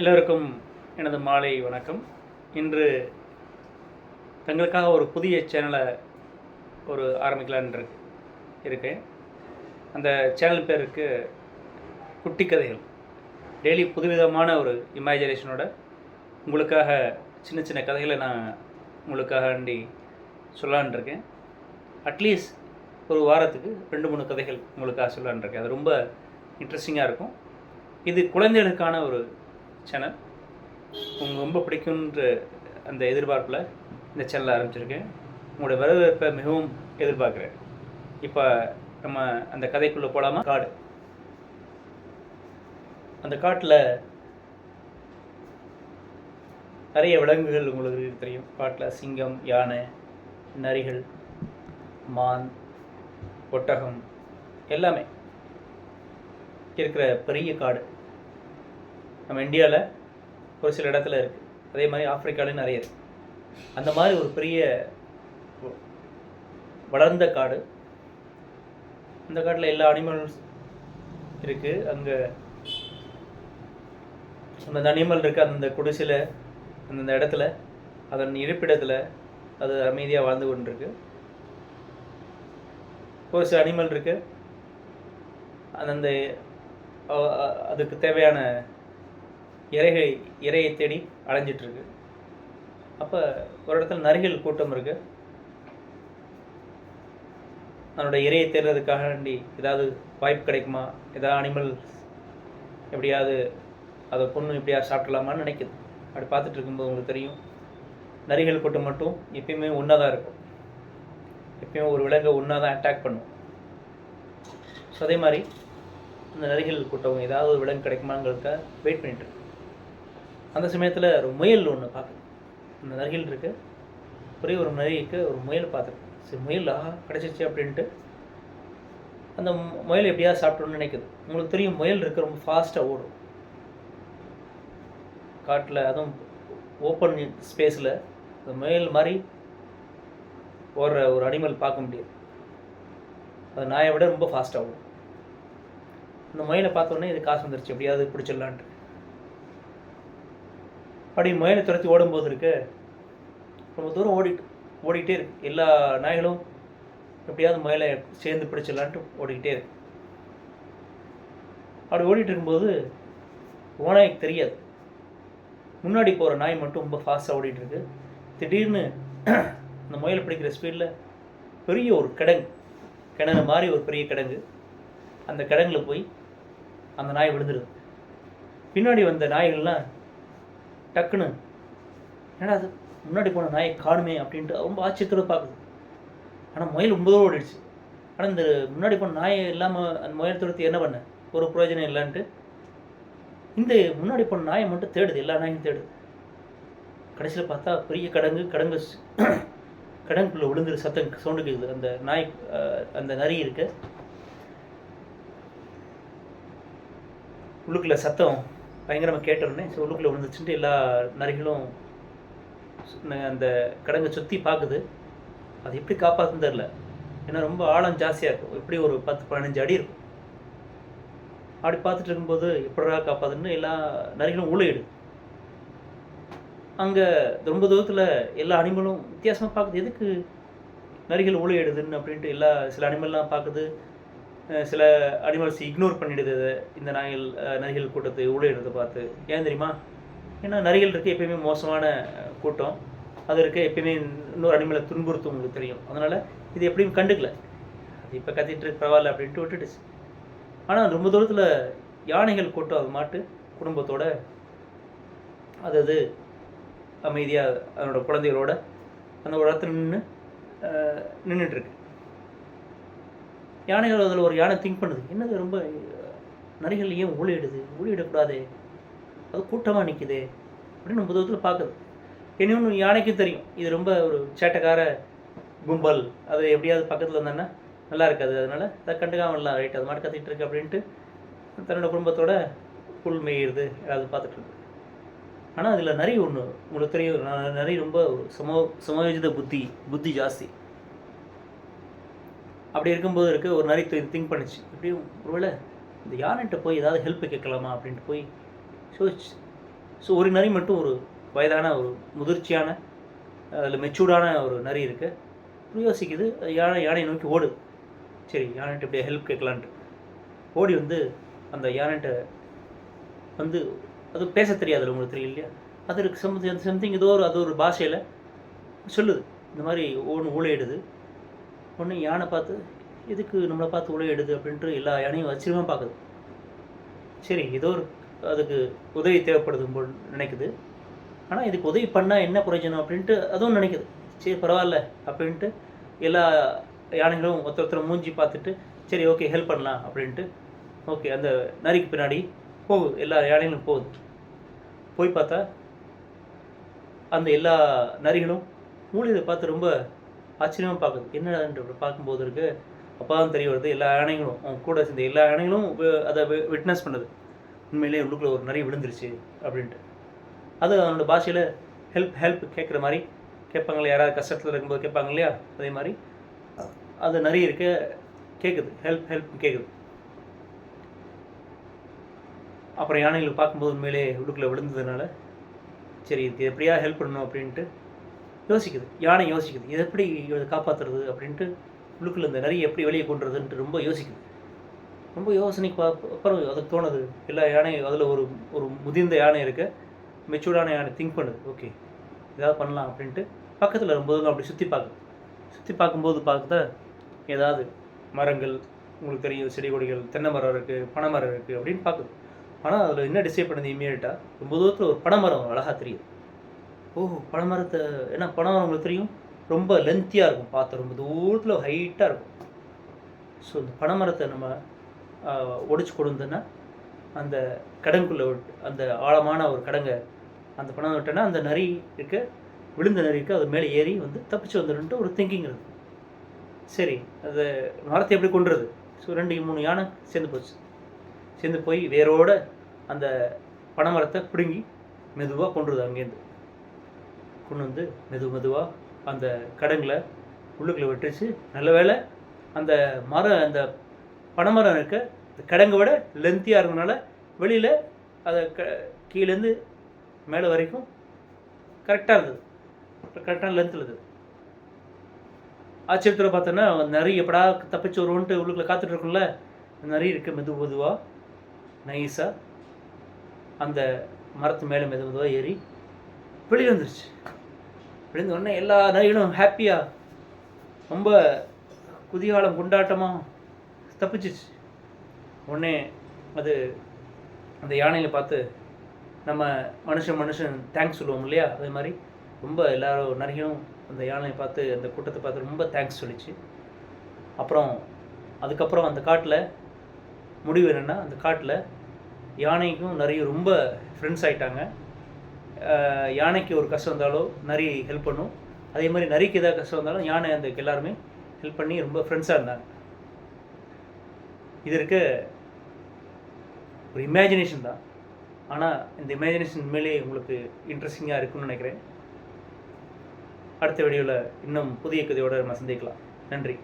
எல்லோருக்கும் எனது மாலை வணக்கம். இன்று தங்களுக்காக ஒரு புதிய சேனலை ஆரம்பிக்கலான்னு இருக்கேன். அந்த சேனல் பேருக்கு குட்டி கதைகள். டெய்லி புதுவிதமான ஒரு இமேஜினேஷனோட உங்களுக்காக சின்ன சின்ன கதைகளை நான் உங்களுக்காக வேண்டி சொல்லலான் இருக்கேன். அட்லீஸ்ட் ஒரு வாரத்துக்கு 2-3 கதைகள் உங்களுக்காக சொல்லலான் இருக்கேன். அது ரொம்ப இன்ட்ரெஸ்டிங்காக இருக்கும். இது குழந்தைகளுக்கான ஒரு சேனல். உங்களுக்கு ரொம்ப பிடிக்குன்ற அந்த எதிர்பார்ப்பில் இந்த சேனலை ஆரம்பிச்சிருக்கேன். உங்களோட வரவேற்பை மிகவும் எதிர்பார்க்குறேன். இப்போ நம்ம அந்த கதைக்குள்ளே போகலாமா? காடு. அந்த காட்டில் நிறைய விலங்குகள் உங்களுக்கு தெரியும். காட்டில் சிங்கம், யானை, நரிகள், மான், ஒட்டகம் எல்லாமே இருக்கிற பெரிய காடு. நம்ம இந்தியாவில் ஒரு சில இடத்துல இருக்குது. அதே மாதிரி ஆப்பிரிக்காலையும் நிறைய இருக்குது. அந்த மாதிரி ஒரு பெரிய வளர்ந்த காடு. அந்த காட்டில் எல்லா அனிமல்ஸ் இருக்குது. அங்கே அந்த அனிமல் இருக்குது. அந்த குடிசையில் அந்தந்த இடத்துல அதன் இருப்பிடத்தில் அது அமைதியாக வாழ்ந்து கொண்டிருக்கு. ஒரு சில அனிமல் இருக்குது. அந்தந்த அதுக்கு தேவையான இரையை தேடி அலைஞ்சிட்ருக்கு. அப்போ ஒரு இடத்துல நரிகள் கூட்டம் இருக்குது. அதனோட இரையை தேடுறதுக்காக வேண்டி ஏதாவது வாய்ப்பு கிடைக்குமா, ஏதாவது அனிமல் எப்படியாவது அதை பொண்ணு எப்படியாவது சாப்பிடலாமான்னு நினைக்குது. அப்படி பார்த்துட்டு இருக்கும்போது உங்களுக்கு தெரியும், நரிகள் கூட்டம் மட்டும் எப்பயுமே ஒன்றா தான் இருக்கும். எப்பயும் ஒரு விலங்கை ஒன்றா தான் அட்டாக் பண்ணும். ஸோ அதே மாதிரி அந்த நரிகள் கூட்டம் ஏதாவது ஒரு விலங்கு கிடைக்குமாங்கிறதுக்காக வெயிட் பண்ணிட்டுருக்கு. அந்த சமயத்தில் ஒரு முயல் ஒன்று பார்க்குது. அந்த நரிகள் இருக்குது. ஒரே ஒரு நரிக்கு ஒரு முயல் பார்த்துருக்கு. சரி, முயல் கிடச்சிச்சு அப்படின்ட்டு அந்த முயல் எப்படியாவது சாப்பிட்டோன்னு நினைக்குது. உங்களுக்கு தெரியும், முயல் இருக்க ரொம்ப ஃபாஸ்ட்டாக ஓடும் காட்டில். அதுவும் ஓப்பன் ஸ்பேஸில் அந்த முயல் மாதிரி ஓடுற ஒரு அனிமல் பார்க்க முடியாது. அது நாயை விட ரொம்ப ஃபாஸ்ட்டாக ஓடும். அந்த முயலை பார்த்தோன்னே இது காசு வந்துருச்சு, எப்படியாவது பிடிச்சிடலான்ட்டு அப்படி முயலை துரத்தி ஓடும்போது இருக்கு, ரொம்ப தூரம் ஓடிக்கிட்டே இருக்கு. எல்லா நாய்களும் எப்படியாவது முயலை சேர்ந்து பிடிச்சிடலான்ட்டு ஓடிக்கிட்டே இருக்கு. அப்படி ஓடிட்டு இருக்கும்போது ஓநாய்க்கு தெரியாது, முன்னாடி போகிற நாய் மட்டும் ரொம்ப ஃபாஸ்ட்டாக ஓடிட்டு இருக்கு. திடீர்னு அந்த முயலை பிடிக்கிற ஸ்பீடில் பெரிய ஒரு கிணறு மாதிரி ஒரு பெரிய கிடங்கு. அந்த கிடங்குல போய் அந்த நாய் விழுந்துருது. பின்னாடி வந்த நாய்கள்லாம் டக்குன்னு ஏன்னா அது முன்னாடி போன நாயை காணுமே அப்படின்ட்டு ரொம்ப ஆச்சரியத்தோடு பார்க்குது. ஆனால் முயல் ரொம்ப தூரம் ஓடிடுச்சு. ஆனால் இந்த முன்னாடி போன நாயை இல்லாமல் அந்த முயல் துரத்தி என்ன பண்ண ஒரு பிரயோஜனம் இல்லைன்ட்டு இந்த முன்னாடி போன நாயை மட்டும் தேடுது. எல்லா நாயும் தேடுது. கடைசியில் பார்த்தா பெரிய கடங்குக்குள்ளே விழுந்துரு. சவுண்டு கேட்குது. அந்த நாய் அந்த நரி இருக்கு, உள்ளுக்குள்ள சத்தம் பயங்கரமாக கேட்டோடனே உள்ளுக்குள்ளே விழுந்துச்சுன்ட்டு எல்லா நரிகளும் அந்த கடங்கை சுற்றி பார்க்குது. அது எப்படி காப்பாற்றுன்னு தெரில. ஏன்னா ரொம்ப ஆழம் ஜாஸ்தியாக இருக்கும். எப்படி ஒரு 10-15 அடி இருக்கும். அப்படி பார்த்துட்டு இருக்கும்போது எப்படா காப்பாற்றுன்னு எல்லா நரிகளும் ஊழையிடுது. அங்கே ரொம்ப தூரத்தில் எல்லா அனிமலும் வித்தியாசமாக பார்க்குது. எதுக்கு நரிகள் ஊழையிடுதுன்னு அப்படின்ட்டு சில அனிமல்லாம் பார்க்குது. சில அனிமல்ஸ் இக்னோர் பண்ணிடுது இந்த நரிகள் கூட்டத்தை ஊழையிடுறதை பார்த்து. ஏன் தெரியுமா? ஏன்னா நரிகள் இருக்க எப்பயுமே மோசமான கூட்டம். அது இருக்க எப்பயுமே இன்னொரு அனிமலை துன்புறுத்தும் உங்களுக்கு தெரியும். அதனால் இது எப்படியும் கண்டுக்கல. அது இப்போ கத்திட்டு பரவாயில்ல அப்படின்ட்டு விட்டுடுச்சு. ஆனால் ரொம்ப தூரத்தில் யானைகள் கூட்டம் அது மாட்டு குடும்பத்தோட அது அமைதியாக அதனோட குழந்தைகளோட அந்த ஒரு இடத்துல நின்றுட்டுருக்கு. யானைகள் அதில் ஒரு யானை திங்க் பண்ணுது, என்னது ரொம்ப நரிகள் ஏன் ஊழியிடக்கூடாது, அது கூட்டமாக நிற்குது அப்படின்னு ரொம்ப தூரத்தில் பார்க்குது. இன்னொன்று யானைக்கும் தெரியும் இது ரொம்ப ஒரு சேட்டைக்கார கும்பல், அது எப்படியாவது பக்கத்தில் வந்தாங்கன்னா நல்லா இருக்காது. அதனால் அதை கண்டுக்காமலாம் ரைட் அது மாட்டு கத்திட்டு இருக்கு அப்படின்ட்டு தன்னோட குடும்பத்தோட புல் மேயிறது அது பார்த்துட்ருக்கு. ஆனால் அதில் நரி ஒன்று உங்களுக்கு தெரியும், நரி ரொம்ப சமயோஜித புத்தி ஜாஸ்தி. அப்படி இருக்கும்போது ஒரு நரி திங்க் பண்ணிச்சு, இப்படியும் ஒருவேளை இந்த யானைகிட்ட போய் ஏதாவது ஹெல்ப் கேட்கலாமா அப்படின்ட்டு போய் யோசிச்சு ஸோ ஒரு நரி மட்டும் ஒரு வயதான ஒரு முதிர்ச்சியான அதில் மெச்சூர்டான ஒரு நரி இருக்குது. யோசிக்குது, யானையை நோக்கி ஓடுது. சரி, யானைகிட்ட இப்படியே ஹெல்ப் கேட்கலான்ட்டு ஓடி வந்து அந்த யானைகிட்ட வந்து அது பேச தெரியாதுல்ல, உங்களுக்கு தெரியும் இல்லையா? அது சம்திங் ஏதோ அது ஒரு பாஷையில் சொல்லுது. இந்த மாதிரி ஒன்று ஊழையிடுது. ஒன்று யானை பார்த்து எதுக்கு நம்மளை பார்த்து ஊழையிடுது அப்படின்ட்டு எல்லா யானையும் ஆச்சரியமாக பார்க்குது. சரி, ஏதோ ஒரு அதுக்கு உதவி தேவைப்படுது போல் நினைக்குது. ஆனால் இதுக்கு உதவி பண்ணால் என்ன பிரயோஜனம் அப்படின்ட்டு அதுவும் நினைக்குது. சரி பரவாயில்ல அப்படின்ட்டு எல்லா யானைகளும் ஒருத்தர் மூஞ்சி பார்த்துட்டு சரி ஓகே ஹெல்ப் பண்ணலாம் அப்படின்ட்டு ஓகே அந்த நரிக்கு பின்னாடி போகுது. எல்லா யானைகளும் போகுது. போய் பார்த்தா அந்த எல்லா நரிகளும் மூலிகை பார்த்து ரொம்ப ஆச்சரியமாக பார்க்குது. என்னடான்ற பார்க்கும்போது இருக்கு, அப்போ தான் தெரிய வருது எல்லா யானைகளும் அவங்க கூட சேர்ந்த எல்லா யானைகளும் அதை விட்னஸ் பண்ணுது. உண்மையிலேயே உள்ளுக்குள்ளே ஒரு நரி விழுந்துருச்சு அப்படின்ட்டு. அது அவனோட பாஷையில் ஹெல்ப் கேட்குற மாதிரி கேட்பாங்களே, யாராவது கஷ்டத்தில் இருக்கும்போது கேட்பாங்க இல்லையா, அதே மாதிரி அது நரி இருக்க கேட்குது, ஹெல்ப் கேட்குது. அப்புறம் யானைகள் பார்க்கும்போது உண்மையிலே உள்ளுக்குள்ளே விழுந்ததுனால சரி இது எப்படியா ஹெல்ப் பண்ணணும் அப்படின்ட்டு யோசிக்குது. யானை யோசிக்குது, இதை எப்படி இதை காப்பாற்றுறது அப்படின்ட்டு உள்ளுக்குள்ளே இந்த நரி எப்படி வெளியே கொண்டுறதுன்ட்டு ரொம்ப யோசிக்குது. ரொம்ப யோசனைக்கு அப்புறம் அதுக்கு தோணுது, எல்லா யானையும் அதில் ஒரு முதிர்ந்த யானை இருக்க, மெச்சூர்டான யானை திங்க் பண்ணுது, ஓகே ஏதாவது பண்ணலாம் அப்படின்ட்டு பக்கத்தில் வரும்போது அப்படி சுற்றி பார்க்கும்போது பார்த்தா ஏதாவது மரங்கள், உங்களுக்கு தெரியும் செடி கொடிகள், தென்னை மரம் இருக்குது, பனை மரம் இருக்குது அப்படின்னு பார்க்குது. ஆனால் அதில் என்ன டிசைட் பண்ணுது இமீடியட்டாக, ரொம்ப தூரத்தில் ஒரு பனை மரம் அழகாக தெரியுது. பனைமரத்தை, ஏன்னா பனைமரம் உங்களுக்கு தெரியும் ரொம்ப லென்த்தியாக இருக்கும், பார்த்து ரொம்ப தூரத்தில் ஹைட்டாக இருக்கும். ஸோ இந்த பனைமரத்தை நம்ம ஒடிச்சு கொடுந்தோன்னா அந்த கடங்குள்ளே அந்த ஆழமான ஒரு கடங்கை அந்த பணம் விட்டோன்னா அந்த நரி இருக்க, விழுந்த நரி இருக்க, அது மேலே ஏறி வந்து தப்பிச்சு வந்துடுன்ட்டு ஒரு திங்கிங் இருக்குது. சரி, அதை மரத்தை எப்படி கொண்டுறது? ஸோ 2-3 யானை சேர்ந்து போய் வேரோட அந்த பனைமரத்தை பிடுங்கி மெதுவாக கொண்டுருது. அங்கேருந்து கொண்டு வந்து மெதுவாக அந்த கடங்கில் உள்ளுக்குள்ளே விட்டுச்சு. நல்ல வேளை அந்த பனைமரம் இருக்க கடங்கை விட லென்த்தியாக இருந்ததுனால வெளியில் அதை கீழேருந்து மேலே வரைக்கும் கரெக்டாக இருந்தது, கரெக்டான லென்த்தில் இருந்தது. ஆச்சரியத்தில் பார்த்தோன்னா நிறைய எப்படா தப்பிச்சு வருவோன்ட்டு உள்ளுக்குள்ளே காத்துட்டு இருக்கும்ல, நிறைய இருக்குது. மெதுவாக நைஸாக அந்த மரத்து மேலே மெதுவாக ஏறி வெளியே வந்துருச்சு. விழுந்த உடனே எல்லா நரிகளும் ஹாப்பியாக ரொம்ப குதிகாலம் கொண்டாட்டமாக தப்பிச்சிச்சு. உடனே அது அந்த யானையில் பார்த்து நம்ம மனுஷன் தேங்க்ஸ் சொல்லுவோம் இல்லையா, அதே மாதிரி ரொம்ப எல்லாரும் நரிகளும் அந்த யானையை பார்த்து அந்த கூட்டத்தை பார்த்து ரொம்ப தேங்க்ஸ் சொல்லிச்சு. அதுக்கப்புறம் அந்த காட்டில் முடிவு என்னென்னா, அந்த காட்டில் யானைக்கும் நிறைய ரொம்ப ஃப்ரெண்ட்ஸ் ஆகிட்டாங்க. யானைக்கு ஒரு கஷ்டம் வந்தாலும் நரி ஹெல்ப் பண்ணும், அதே மாதிரி நரிக்கு ஏதாவது கஷ்டம் வந்தாலும் யானை அந்த எல்லாருமே ஹெல்ப் பண்ணி ரொம்ப ஃப்ரெண்ட்ஸாக இருந்தாங்க. இது இருக்க ஒரு இமேஜினேஷன் தான், ஆனால் இந்த இமேஜினேஷன் உண்மையிலே உங்களுக்கு இன்ட்ரெஸ்டிங்காக இருக்குன்னு நினைக்கிறேன். அடுத்த வீடியோவில் இன்னும் புதிய கதையோடு நம்ம சந்திக்கலாம். நன்றி.